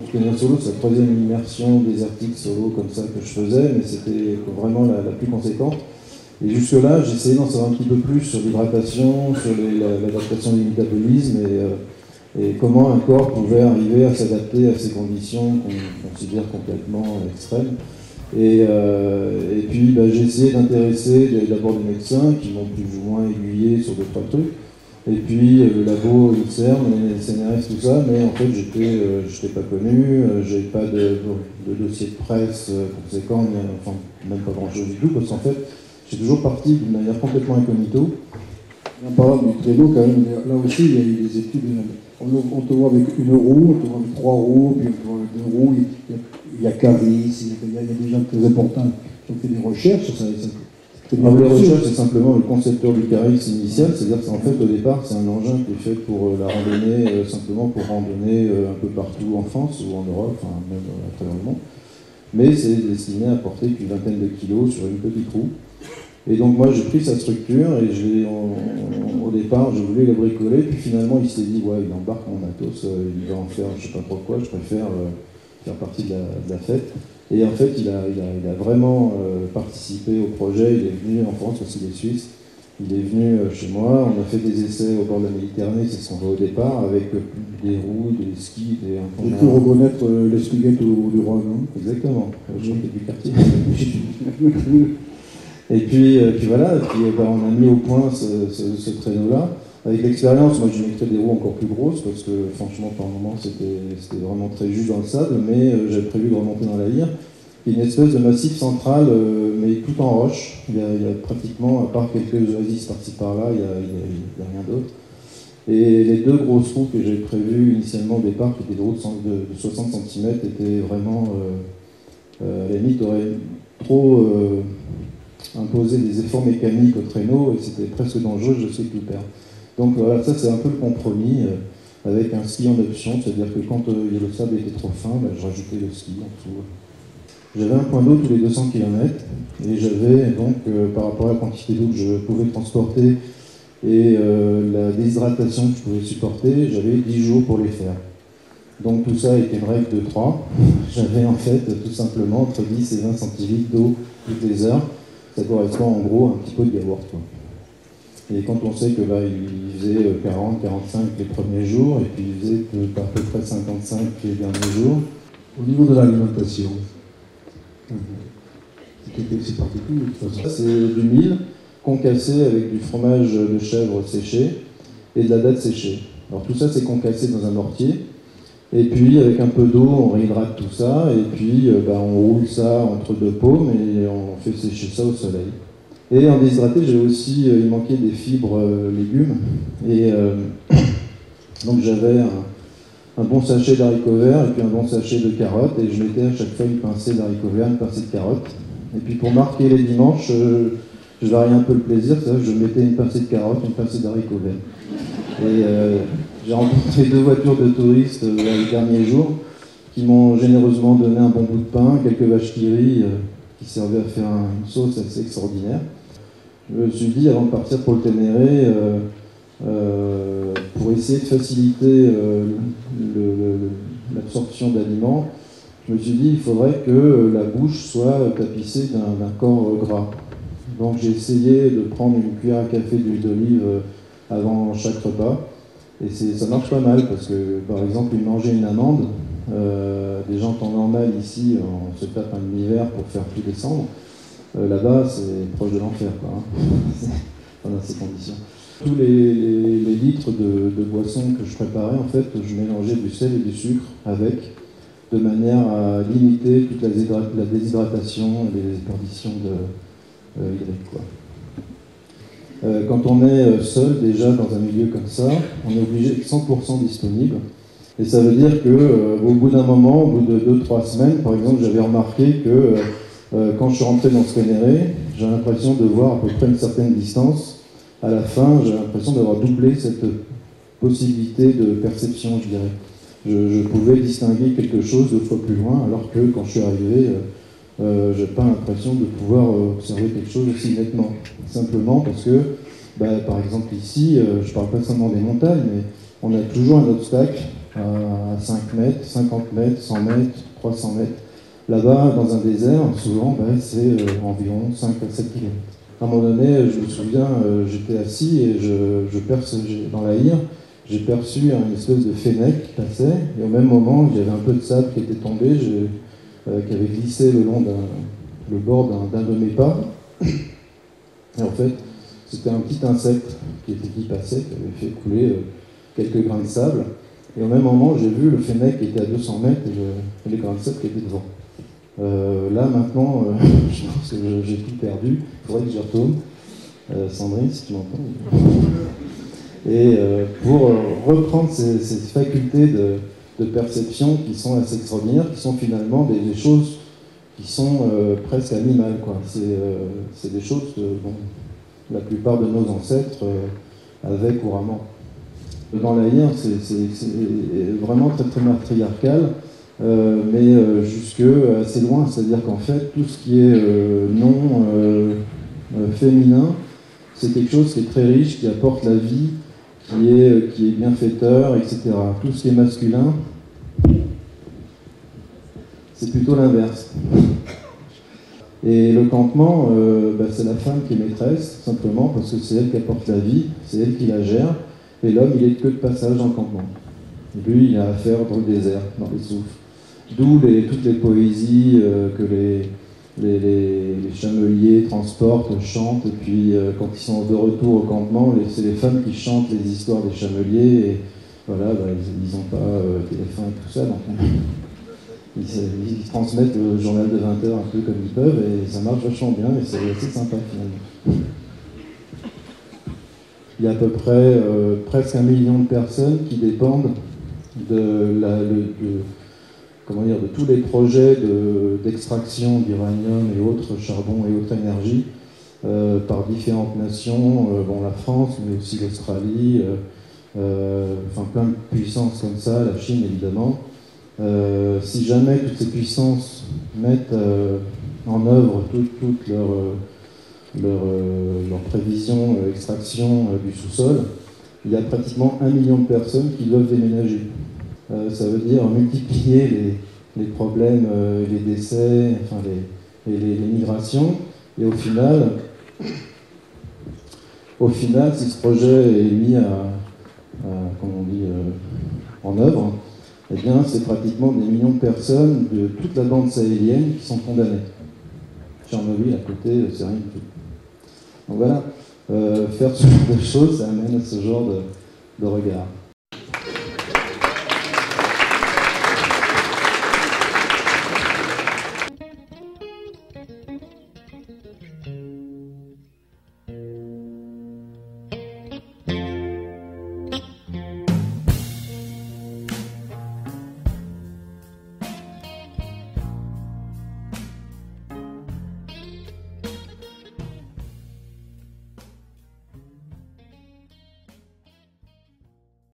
Pionnier solo, c'est la troisième immersion désertique solo comme ça que je faisais, mais c'était vraiment la plus conséquente. Et jusque-là, j'essayais d'en savoir un petit peu plus sur l'hydratation, sur l'adaptation du métabolisme et comment un corps pouvait arriver à s'adapter à ces conditions qu'on considère complètement extrêmes. Et puis j'ai essayé d'intéresser d'abord des médecins qui m'ont plus ou moins aiguillé sur d'autres trucs. Et puis le labo, l'INSERM, les CNRS, tout ça, mais en fait j'étais pas connu, j'avais pas de dossier de presse conséquent, enfin même pas grand chose du tout, parce qu'en fait j'ai toujours parti d'une manière complètement incognito. En parlant du traîneau, quand même, là aussi il y a eu des études, on te voit avec une roue, on te voit avec 3 roues, puis on te voit avec 2 roues, il y a Caris, il y a des gens très importants qui ont fait des recherches, les recherches, c'est simplement le concepteur du Caris initial, c'est-à-dire qu'en fait, au départ, c'est un engin qui est fait pour la randonnée, simplement pour randonner un peu partout en France ou en Europe, enfin même à travers le monde. Mais c'est destiné à porter qu'une vingtaine de kilos sur une petite roue. Et donc moi, j'ai pris sa structure et au départ, je voulais la bricoler, puis finalement, il s'est dit, ouais, il embarque mon matos, il va en faire je sais pas trop quoi, je préfère faire partie de la fête. Et en fait, il a vraiment participé au projet, il est venu en France, parce qu'il est suisse, il est venu chez moi, on a fait des essais au bord de la Méditerranée, c'est ce qu'on voit au départ, avec des roues, des skis, des... On peut reconnaître les spaghettis du roi, non? Exactement, je suis du quartier. Et puis voilà, on a mis au point ce traîneau-là. Avec l'expérience, moi je mettrais des roues encore plus grosses parce que franchement par moment c'était vraiment très juste dans le sable, mais j'avais prévu de remonter dans la Hire. Il y a une espèce de massif central, mais tout en roche. Il y a pratiquement, à part quelques oasis par-ci par-là, il n'y a rien d'autre. Et les 2 grosses roues que j'avais prévues initialement au départ, qui étaient des roues de 60 cm, étaient vraiment, à la limite, auraient trop imposé des efforts mécaniques au traîneau et c'était presque dangereux, je sais tout perdre. Donc voilà, ça c'est un peu le compromis avec un ski en option, c'est-à-dire que quand le sable était trop fin, je rajoutais le ski en dessous. J'avais un point d'eau tous les 200 km et j'avais donc, par rapport à la quantité d'eau que je pouvais transporter et la déshydratation que je pouvais supporter, j'avais 10 jours pour les faire. Donc tout ça était une règle de 3. J'avais en fait tout simplement entre 10 et 20 centilitres d'eau toutes les heures. Ça correspond en gros à un petit pot de yaourt, quoi. Et quand on sait que là, il faisait 40, 45 les premiers jours, et puis il faisait à peu près 55 les derniers jours. Au niveau de l'alimentation, c'est particulier de toute façon. Ça, c'est du mil concassé avec du fromage de chèvre séché et de la date séchée. Alors tout ça, c'est concassé dans un mortier. Et puis, avec un peu d'eau, on réhydrate tout ça, et puis on roule ça entre 2 paumes et on fait sécher ça au soleil. Et en déshydraté, j'ai aussi, il manquait des fibres légumes, et donc j'avais un bon sachet d'haricots verts et puis un bon sachet de carottes, et je mettais à chaque fois une pincée d'haricots verts, une pincée de carottes. Et puis pour marquer les dimanches, je variais un peu le plaisir, je mettais une pincée de carottes, une pincée d'haricots verts. Et j'ai rencontré 2 voitures de touristes les derniers jours qui m'ont généreusement donné un bon bout de pain, quelques vaches qui rient qui servaient à faire une sauce assez extraordinaire. Je me suis dit, avant de partir pour le Ténéré, pour essayer de faciliter l'absorption d'aliments, je me suis dit il faudrait que la bouche soit tapissée d'un corps gras. Donc j'ai essayé de prendre une cuillère à café d'huile d'olive avant chaque repas. Et ça marche pas mal parce que, par exemple, manger une amande, des gens en temps normal ici, on se tape un demi-verre pour faire tout descendre. Là-bas, c'est proche de l'enfer, quoi, hein. Dans ces conditions. Tous les litres de boissons que je préparais, en fait, je mélangeais du sel et du sucre avec, de manière à limiter toute la déshydratation et les déperditions hydriques, quoi. Quand on est seul déjà dans un milieu comme ça, on est obligé d'être 100% disponible. Et ça veut dire qu'au bout d'un moment, au bout de 2-3 semaines, par exemple, j'avais remarqué que quand je suis rentré dans ce Ténéré, j'ai l'impression de voir à peu près une certaine distance. À la fin, j'ai l'impression d'avoir doublé cette possibilité de perception, je dirais. Je pouvais distinguer quelque chose 2 fois plus loin, alors que quand je suis arrivé, je n'ai pas l'impression de pouvoir observer quelque chose aussi nettement. Simplement parce que, par exemple ici, je ne parle pas seulement des montagnes, mais on a toujours un obstacle à 5 mètres, 50 mètres, 100 mètres, 300 mètres. Là-bas, dans un désert, souvent, c'est environ 5 à 7 km. À un moment donné, je me souviens, j'étais assis et dans la hire, j'ai perçu une espèce de fennec qui passait, et au même moment, il y avait un peu de sable qui était tombé, qui avait glissé le long le bord d'un de mes pas. Et en fait, c'était un petit insecte qui passait, qui avait fait couler quelques grains de sable. Et au même moment, j'ai vu le fennec qui était à 200 mètres et les grains de sable qui étaient devant. Là, maintenant, je pense que j'ai tout perdu. Il faudrait que j'y retourne. Sandrine, si tu m'entends. Et pour reprendre ces facultés de perception qui sont assez extraordinaires, qui sont finalement des choses qui sont presque animales, quoi. C'est des choses que la plupart de nos ancêtres avaient couramment. Dans la hire, c'est vraiment très très matriarcal, mais jusque assez loin, c'est-à-dire qu'en fait, tout ce qui est non féminin, c'est quelque chose qui est très riche, qui apporte la vie, qui est bienfaiteur, etc. Tout ce qui est masculin, c'est plutôt l'inverse. Et le campement, c'est la femme qui est maîtresse, simplement parce que c'est elle qui apporte la vie, c'est elle qui la gère, et l'homme, il est que de passage dans le campement. Lui, il a affaire dans le désert, dans les souffles. D'où toutes les poésies que les chameliers transportent, chantent, et puis quand ils sont de retour au campement, c'est les femmes qui chantent les histoires des chameliers, et voilà, ils n'ont pas téléphone et tout ça, donc ils transmettent le journal de 20 heures un peu comme ils peuvent, et ça marche vachement bien, et c'est assez sympa finalement. Il y a à peu près presque 1 million de personnes qui dépendent de tous les projets d'extraction d'uranium et autres, charbon et autres énergies, par différentes nations, la France, mais aussi l'Australie, plein de puissances comme ça, la Chine évidemment. Si jamais toutes ces puissances mettent en œuvre toutes leurs prévisions extraction du sous-sol, il y a pratiquement 1 million de personnes qui doivent déménager. Ça veut dire multiplier les problèmes, les décès, les migrations, et au final, si ce projet est mis en œuvre, eh bien, c'est pratiquement des millions de personnes de toute la bande sahélienne qui sont condamnées. Tchernobyl, à côté, c'est rien du tout. Donc voilà, faire ce genre de choses, ça amène à ce genre de regard.